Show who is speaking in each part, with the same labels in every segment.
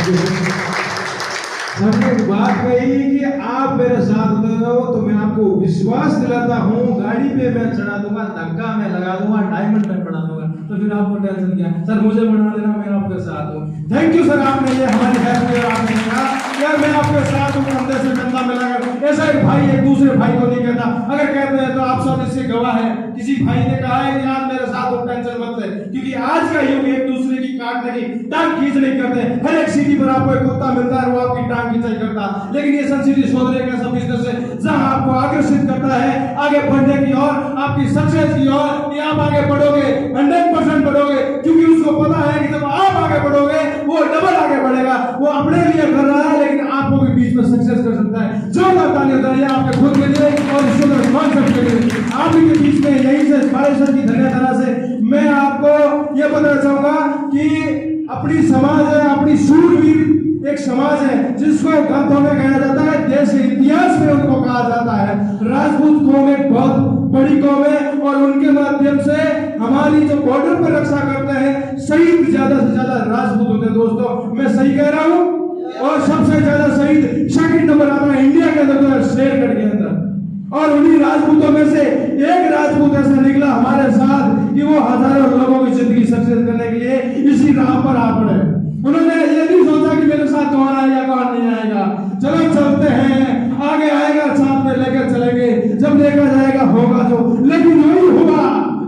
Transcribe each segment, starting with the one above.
Speaker 1: सबने एक बात कही कि आप मेरे साथ होते हो तो मैं आपको विश्वास दिलाता हूँ, गाड़ी पे मैं चढ़ा दूंगा, धक्का मैं लगा दूंगा, डायमंड में बना दूंगा, तो फिर आपको टेंशन क्या? सर मुझे बना देना, मैं आपके साथ हूँ। थैंक यू सर, आपने ये हमारी हेल्प की और आपने कहा यार मैं आपके साथ हूँ, कंधे से कंधा मिलाकर। ऐसा एक भाई एक दूसरे भाई को नहीं कहता, अगर कहते हैं तो आप सब इससे गवाह है। किसी भाई ने कहा है कि आज मेरे साथ हो, टेंशन मत ले, क्योंकि आज का युग एक दूसरे की काटने की टांग खींचने करते हैं। हर एक सिटी पर आपको एक कुत्ता मिलता है, वो आपकी टांग खींचाई करता है। लेकिन ये सन सिटी सोदरे का सब बिजनेस है जहां आपको आकर्षित करता है आगे बढ़ने की ओर, आपकी सक्सेस की ओर, कि आप आगे बढ़ोगे, 100% बढ़ोगे, क्योंकि उसको पता है कि जब आप आगे बढ़ोगे वो डबल आगे बढ़ेगा। वो अपने लिए कर रहा है लेकिन आपको भी बीच में सक्सेस कर सकता है। जोरदार तालियां दीजिए आपके खुद के लिए और सुंदर कॉन्सेप्ट के लिए। आप ही के बीच में यहीं से बालेश्वर की धन्य तरह से मैं आपको ये बताना चाहूंगा कि अपनी समाज है, अपनी शूरवीर एक समाज है जिसको ग्रंथों में कहा जाता है, देश के इतिहास में उनको कहा जाता है राजपूत कौम एक बहुत बड़ी कौम है, और उनके माध्यम से हमारी जो बॉर्डर पर रक्षा करते हैं शहीद ज्यादा से ज्यादा राजपूत होते हैं। दोस्तों मैं सही कह रहा हूँ? और सबसे ज्यादा शहीद सेकंड नंबर आता है इंडिया के अंदर, शेरगढ़ के अंदर, और उन्हीं राजपूतों में से एक राजपूत ऐसा निकला हमारे साथ कि वो हजारों लोगों की जिंदगी सक्सेस करने के लिए इसी राह पर आ पड़े। उन्होंने ये नहीं सोचा कि मेरे साथ कौन आएगा कौन नहीं आएगा, चलो चलते हैं, आगे आएगा साथ में लेकर चलेंगे, जब देखा जाएगा होगा जो, लेकिन वही हुआ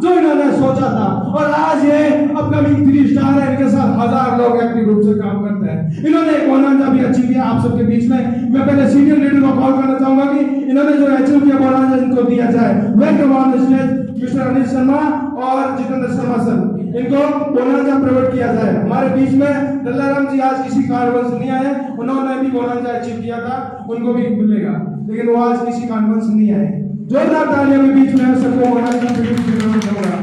Speaker 1: जो इन्होंने सोचा था। और आज ये अपकमिंग 3 स्टार है, इनके साथ 1000 लोग एक्टिव रूप से काम करते हैं। इन्होंने एक बोनांजा भी अचीव किया आप सबके बीच में। मैं पहले सीनियर लीडर को कॉल करना चाहूंगा कि इन्होंने जो अचीव किया बोनांजा इनको दिया जाए। Welcome on the stage mister Anil Sharma और जितेंद्र शर्मा सर, इनको बोनांजा प्रोवाइड किया जाए। हमारे बीच में दल्लाराम जी आज किसी कारणवश नहीं आए, उन्होंने भी बोनांजा अचीव किया था, उनको भी मिलेगा, लेकिन वो आज किसी कारणवश नहीं आए। जोरदार तालियों के बीच में सबको बोनांजा प्रोवाइड करूंगा।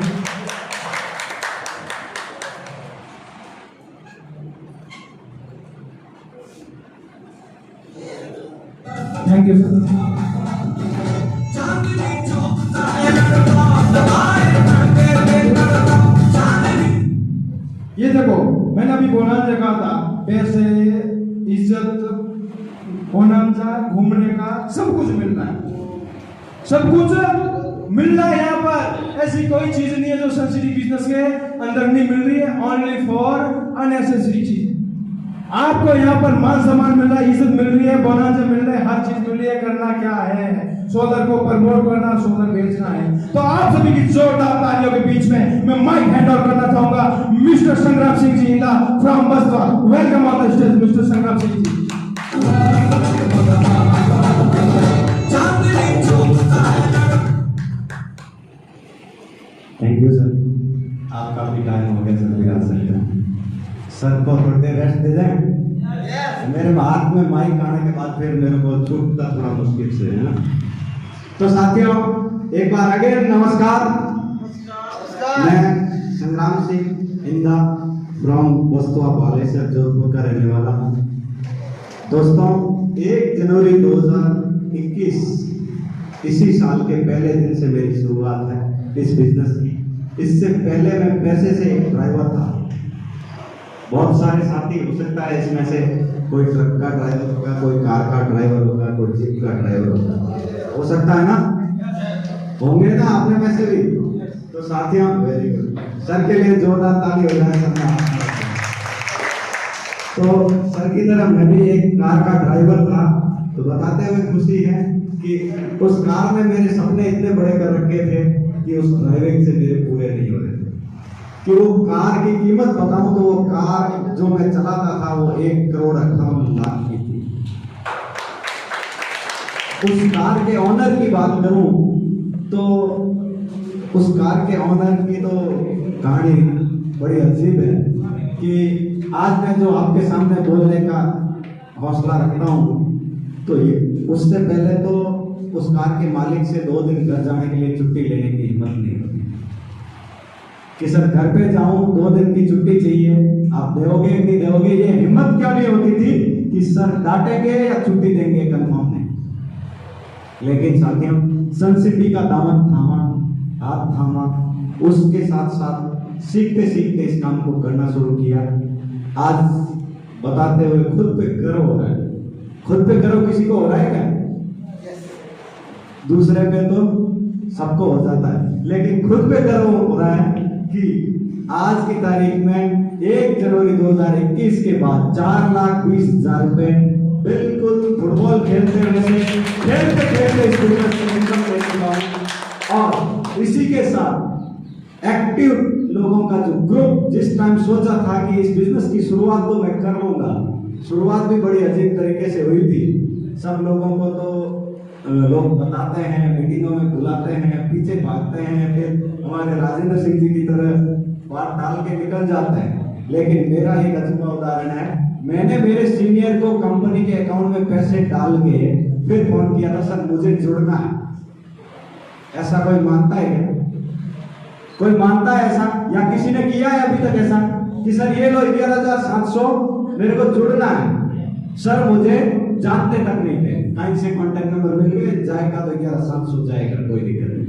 Speaker 1: Thank you sir. ये देखो मैंने अभी बोनांजा कहा था, पैसे, इज्जत, बोनांजा, घूमने का सब कुछ मिल रहा है, सब कुछ मिल रहा है यहाँ पर। ऐसी कोई चीज नहीं है जो सन सिटी बिजनेस के अंदर नहीं मिल रही है, ओनली फॉर अननेसेसरी चीज। आपको यहाँ पर मान सम्मान मिल रहा है, इज्जत मिल रही है, बोनांजा मिल रहा है, हर चीज मिल रही है। करना क्या है? सोलर को प्रमोट करना, सोलर बेचना है। तो आप सभी की जोरदार तालियों के बीच में मैं माइक हैंड ओवर करना चाहूंगा मिस्टर संग्राम सिंह जी इंदा फ्रॉम बसवा। Welcome on the stage mister संग्राम Singh ji.
Speaker 2: Thank you sir, आपका भी टाइम हो गया सर, भी आ सकते हैं। सर को थोड़ी देर रेस्ट दे दें। मेरे हाथ में माइक आने के बाद फिर मेरे को छूटता थोड़ा मुश्किल से है ना। तो साथियों एक बार आगे नमस्कार। मैं संग्राम सिंह इंदा फ्रॉम बसवा बालेश्वर जोधपुर का रहने वाला हूँ। दोस्तों 1 जनवरी 2021 इसी साल के पहले दिन से मेरी शुरुआत है इस बिजनेस की। इससे पहले मैं पैसे से एक ड्राइवर था। बहुत सारे साथी हो सकता है इसमें से कोई ट्रक का ड्राइवर होगा, कोई कार का ड्राइवर होगा, कोई जीप का ड्राइवर होगा, हो सकता है ना, होंगे ना आपने में से भी। तो साथियों वेरी गुड, सर के लिए जोरदार ताली हो जाए सबका। तो सर की तरह मैं भी एक कार का ड्राइवर था, तो बताते हुए खुशी है कि उस कार में मेरे सपने इतने बड़े कर रखे थे कि उस ड्राइविंग से मेरे पूरे नहीं हो रहे थे। कि वो कार की कीमत बताऊं तो वो कार जो मैं चलाता था वो 1,58,00,000 की थी। उस कार के ऑनर की बात करूं तो उस कार के ऑनर की तो कहानी बड़ी अजीब है कि आज मैं जो आपके सामने बोलने का हौसला रखता हूं तो ये उससे पहले तो उस कार के मालिक से 2 दिन घर जाने के लिए छुट्टी लेने की हिम्मत नहीं होती कि सर घर पे जाऊं, 2 दिन की छुट्टी चाहिए, आप दोगे नहीं दोगे, ये हिम्मत क्यों नहीं होती थी कि सर डांटेंगे या छुट्टी देंगे कंफर्म नहीं। लेकिन साथियों सन सिटी का दामन थामा, हाथ थामा, उसके साथ साथ सीखते सीखते इस काम को करना शुरू किया। आज बताते हुए खुद पे गर्व हो रहा है। खुद पे गर्व किसी को हो रहा है क्या? दूसरे पे तो सबको हो जाता है, लेकिन खुद पे गर्व हो रहा है कि आज की तारीख में 1 जनवरी 2021 के बाद 4,20,000 रुपए बिल्कुल फुटबॉल खेलते हुए खेलते इस बिजनेस में इनकम ले चुका हूं। और इसी के साथ एक्टिव लोगों का जो ग्रुप, जिस टाइम सोचा था कि इस बिजनेस की शुरुआत तो मैं कर लूंगा, शुरुआत भी बड़ी अजीब तरीके से हुई थी। सब लोगों को तो लोग बताते हैं, मीटिंगों में बुलाते हैं, पीछे भागते हैं, फिर हमारे राजेंद्र सिंह जी की तरह बात डाल के निकल जाते हैं। लेकिन मेरा एक अजूबा उदाहरण है, मैंने मेरे सीनियर को कंपनी के अकाउंट में पैसे डाल के फिर फोन किया था, सर मुझे जुड़ना है। ऐसा कोई मानता है क्या? कोई मानता है ऐसा? या किसी ने किया है अभी तक ऐसा कि सर ये लो 11,700 मेरे को जुड़ना है? सर मुझे जानते तक नहीं थे, कहीं से कॉन्टेक्ट नंबर मिल गए, जाएगा तो 11,700 जाएगा, कोई दिक्कत नहीं।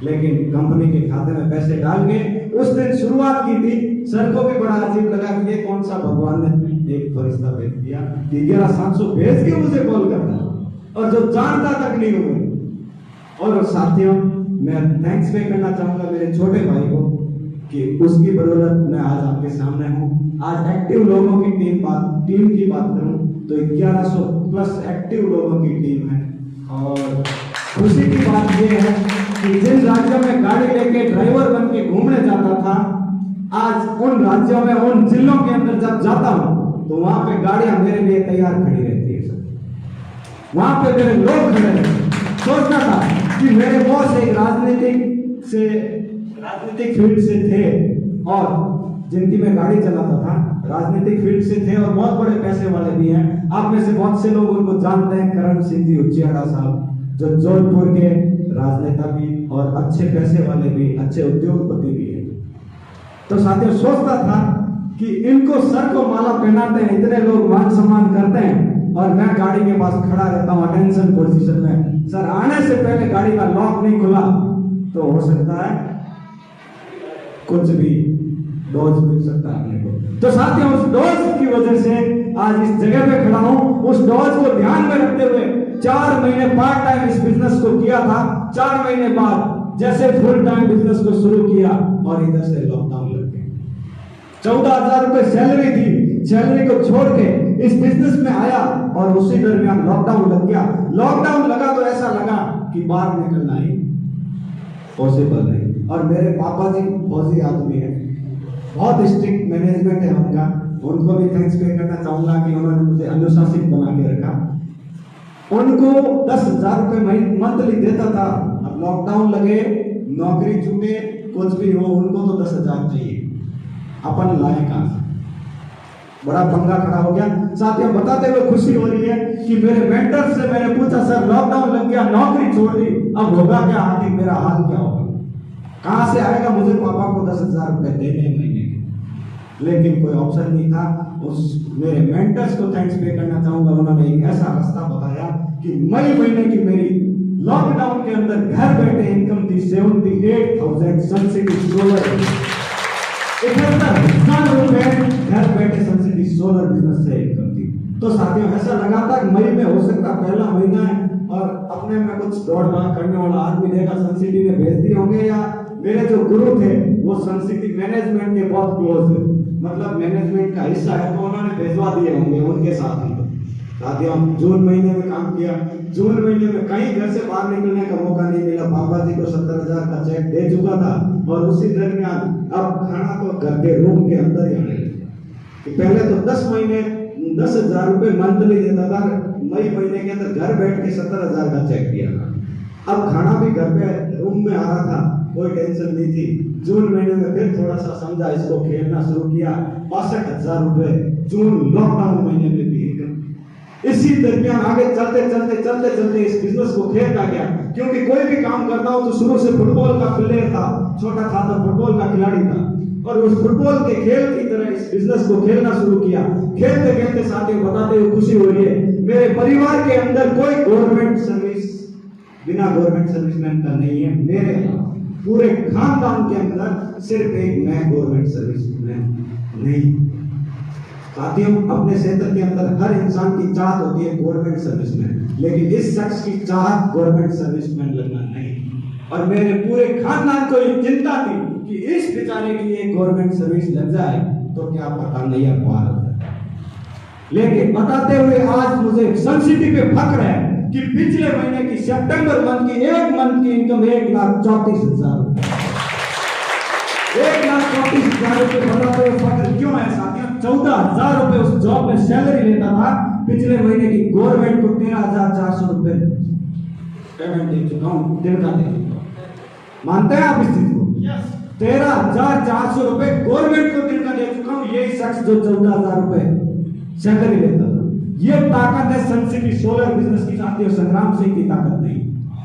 Speaker 2: लेकिन कंपनी के खाते में पैसे डाल के उस दिन शुरुआत की थी। सर को भी बड़ा अजीब लगा कि ये कौन सा भगवान ने एक फरिश्ता भेज दिया कि 11,700 भेज के मुझे कॉल करना, और जो जानता तक नहीं हुआ। और साथियों, मैं थैंक्स पे करना चाहूंगा मेरे छोटे भाई को कि उसकी बदौलत मैं आज आपके सामने हूँ। आज एक्टिव लोगों की टीम की बात करूं तो 1100 प्लस एक्टिव लोगों की टीम है। और खुशी की बात यह है कि जिन राज्यों में गाड़ी लेके ड्राइवर बन के घूमने जाता था, आज उन राज्यों में, उन जिलों के अंदर जब जाता हूं तो वहां पे गाड़ियां मेरे लिए तैयार खड़ी रहती है सर। वहां पे मेरे लोग खड़े रहते हैं। सोचना था कि मेरे बॉस एक राजनीतिक फील्ड से थे, और जिनकी मैं गाड़ी चलाता था राजनीतिक फील्ड से थे, और बहुत बड़े पैसे वाले भी हैं। आप में से बहुत से लोग उनको जानते हैं, करण सिंह जी उचियाड़ा साहब, जो जोधपुर के राजनेता भी और अच्छे पैसे वाले भी, अच्छे उद्योगपति भी हैं। तो साथियों, सोचता था कि इनको सर को माला पहनाते हैं, इतने लोग मान सम्मान करते हैं, और मैं गाड़ी के पास खड़ा रहता हूँ अटेंशन पोजीशन में। सर आने से पहले गाड़ी का लॉक नहीं खुला तो हो सकता है कुछ भी डोज मिल सकता है अपने को। तो साथियों, उस डोज की वजह से आज इस जगह पे खड़ा हूं। उस डोज को ध्यान में रखते हुए 4 महीने पार्ट टाइम इस बिजनेस को किया था। 4 महीने बाद जैसे फुल टाइम बिजनेस को शुरू किया, और इधर से लॉकडाउन लग गया। 14,000 रुपए सैलरी थी, सैलरी को छोड़ के इस बिजनेस में आया, और उसी दरमियान लॉकडाउन लग गया। लॉकडाउन लगा तो ऐसा लगा कि बाहर निकलना ही पॉसिबल नहीं। और मेरे पापा जी फौजी आदमी है, बहुत स्ट्रिक्ट मैनेजमेंट है उनका, उनको भी थैंक्स पे करना चाहूंगा कि उन्होंने मुझे अनुशासित बना के रखा। उनको 10,000 रुपए मंथली देता था। अब लॉकडाउन लगे, नौकरी छूटे, कुछ भी हो, उनको तो 10,000 चाहिए। अपन लाए कहां से? बड़ा पंगा खड़ा हो गया। साथियों, बताते हुए खुशी हो रही है कि मेरे मेंटर से मैंने पूछा, सर लॉकडाउन लग गया, नौकरी छोड़ दी, अब होगा क्या? आखिर मेरा हाल क्या होगा? कहां से आएगा मुझे पापा को 10,000 रुपए देने महीने के? लेकिन कोई ऑप्शन नहीं था। उस मेरे मेंटर्स को थैंक्स पे करना चाहूंगा, उन्होंने एक ऐसा रास्ता बताया कि मई महीने की मेरी लॉकडाउन के अंदर घर बैठे इनकम थी 78,000 सनसिटी सोलर, 71,000 रुपए घर बैठे सनसिटी सोलर बिजनेस से इनकम थी। तो साथियों, ऐसा लगा था कि मई में हो सकता पहला महीना है, और अपने में कुछ दौड़ भाग करने वाला आदमी देखा सनसिटी ने भेज दिए होंगे, या मेरे जो गुरु थे वो सनसिटी मैनेजमेंट के बहुत क्लोज थे, मतलब मैनेजमेंट का हिस्सा है, तो उन्होंने भेजवा दिए होंगे उनके साथ ही। साथियों, जून महीने में काम किया। जून महीने में कहीं घर से बाहर निकलने का मौका नहीं मिला। पापा जी को 70,000 का चेक दे चुका था, और उसी दरमियान अब खाना तो घर के रूम के अंदर ही आने लगा। पहले तो 10,000 रुपए मंथली देता था, मई महीने के अंदर घर बैठ के 70,000 का चेक दिया था। अब खाना भी घर पे रूम में आ रहा था, कोई टेंशन नहीं थी। जून महीने में फिर थोड़ा सा समझा, इसको खेलना शुरू किया। 62,000 रुपए जून लॉकडाउन महीने में भी। इसी दरमियान आगे चलते इस बिजनेस को खेलता गया, क्योंकि कोई भी काम करता हूं तो शुरू से फुटबॉल का प्लेयर था, छोटा था तो फुटबॉल का खिलाड़ी था, और उस फुटबॉल के खेल की तरह इस बिजनेस को खेलना शुरू किया। खेलते खेलते साथियों, बताते हुए खुशी हो रही है, मेरे परिवार के अंदर कोई गवर्नमेंट सर्विस बिना गवर्नमेंट सर्विसमैन का नहीं है। मेरे पूरे खानदान के अंदर सिर्फ एक मैं गवर्नमेंट सर्विसमैन नहीं। साथियों, अपने क्षेत्र के अंदर हर इंसान की चाहत होती है गवर्नमेंट सर्विस में, लेकिन इस शख्स की चाहत गवर्नमेंट सर्विस में लगना नहीं। और मेरे पूरे खानदान को ये चिंता थी कि इस बेचारे की एक गवर्नमेंट सर्विस लग जाए तो क्या पता नैया पार हो जाए। लेकिन बताते हुए आज मुझे सन सिटी पे फख्र है कि पिछले महीने की सितंबर मंथ की एक मंथ की इनकम 1,34,000 रुपए, 1,34,000 रुपए। बताते हुए फख्र क्यों है साथियों? 14,000 रुपए उस जॉब में सैलरी लेता था, पिछले महीने की गवर्नमेंट को 13,400 रुपए पेमेंट दे चुका हूं, दिन का दे चुका हूं। मानते हैं आप इस चीज को? 13,400 रुपए गवर्नमेंट को दिन का दे चुका हूं। यही शख्स जो 14,000 रुपए सैलरी लेता था। ये ताकत है सन सिटी सोलर बिजनेस की। साथियों, संग्राम सिंह की ताकत नहीं।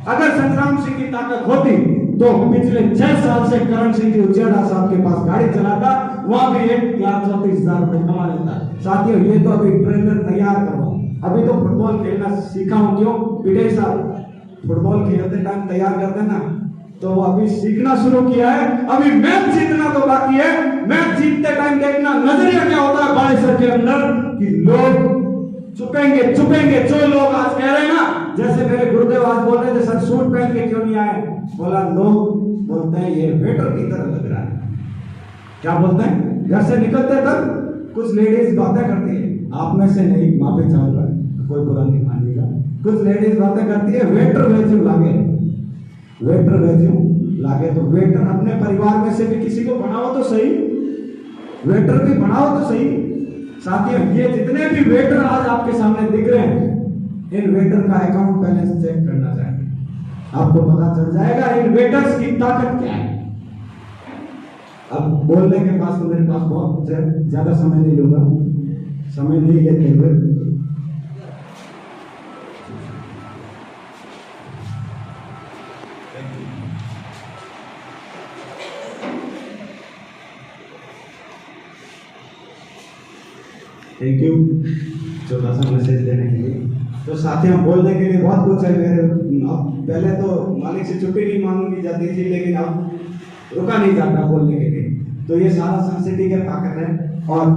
Speaker 2: अगर संग्राम सिंह की ताकत होती तो पिछले 6 साल से करण सिंह की उचेड़ा साहब के पास गाड़ी चलाता, वहां भी 1,34,000 रुपए कमा लेता। साथियों, ये तो अभी ट्रेलर तैयार करवा, अभी तो फुटबॉल खेलना सीखा हूं। क्यों विजय साहब? फुटबॉल खेलते टाइम तैयार करते ना, तो वो अभी सीखना शुरू किया है। अभी मैच जीतना तो बाकी है। मैच जीतते टाइम देखना नजरिया क्या होता है बड़े सर के अंदर कि लोग चुपेंगे चुपेंगे। जो लोग आज कह रहे हैं ना, जैसे मेरे गुरुदेव आज बोल रहे थे सर सूट पहन के क्यों नहीं आए, बोला लोग बोलते हैं ये वेटर की तरह लग रहा है। क्या बोलते हैं? घर से निकलते तक कुछ लेडीज बातें करती है, आप में से नहीं, माफी चाहूंगा, कोई बुरा नहीं मानिएगा। कुछ लेडीज बातें करती है वेटर वेज्यू लागे, वेटर वेज्यू लागे। तो वेटर अपने परिवार में से भी किसी को बनाओ तो सही, वेटर भी बनाओ तो सही। साथियों, ये जितने भी वेटर आज आपके सामने दिख रहे हैं, इन वेटर का अकाउंट बैलेंस चेक करना चाहिए, आपको पता चल जाएगा इन वेटर्स की ताकत क्या है। अब बोलने के पास तो मेरे पास बहुत ज्यादा समय नहीं लूंगा, समय नहीं लेते हुए थैंक यू छोटा सा मैसेज देने के लिए। तो साथियों, बोलने के लिए बहुत कुछ है मेरे। अब पहले तो मालिक से छुट्टी नहीं मांगी जाती थी, लेकिन अब रुका नहीं जाता बोलने के लिए। तो ये सारा सन सिटी का ताकत है। और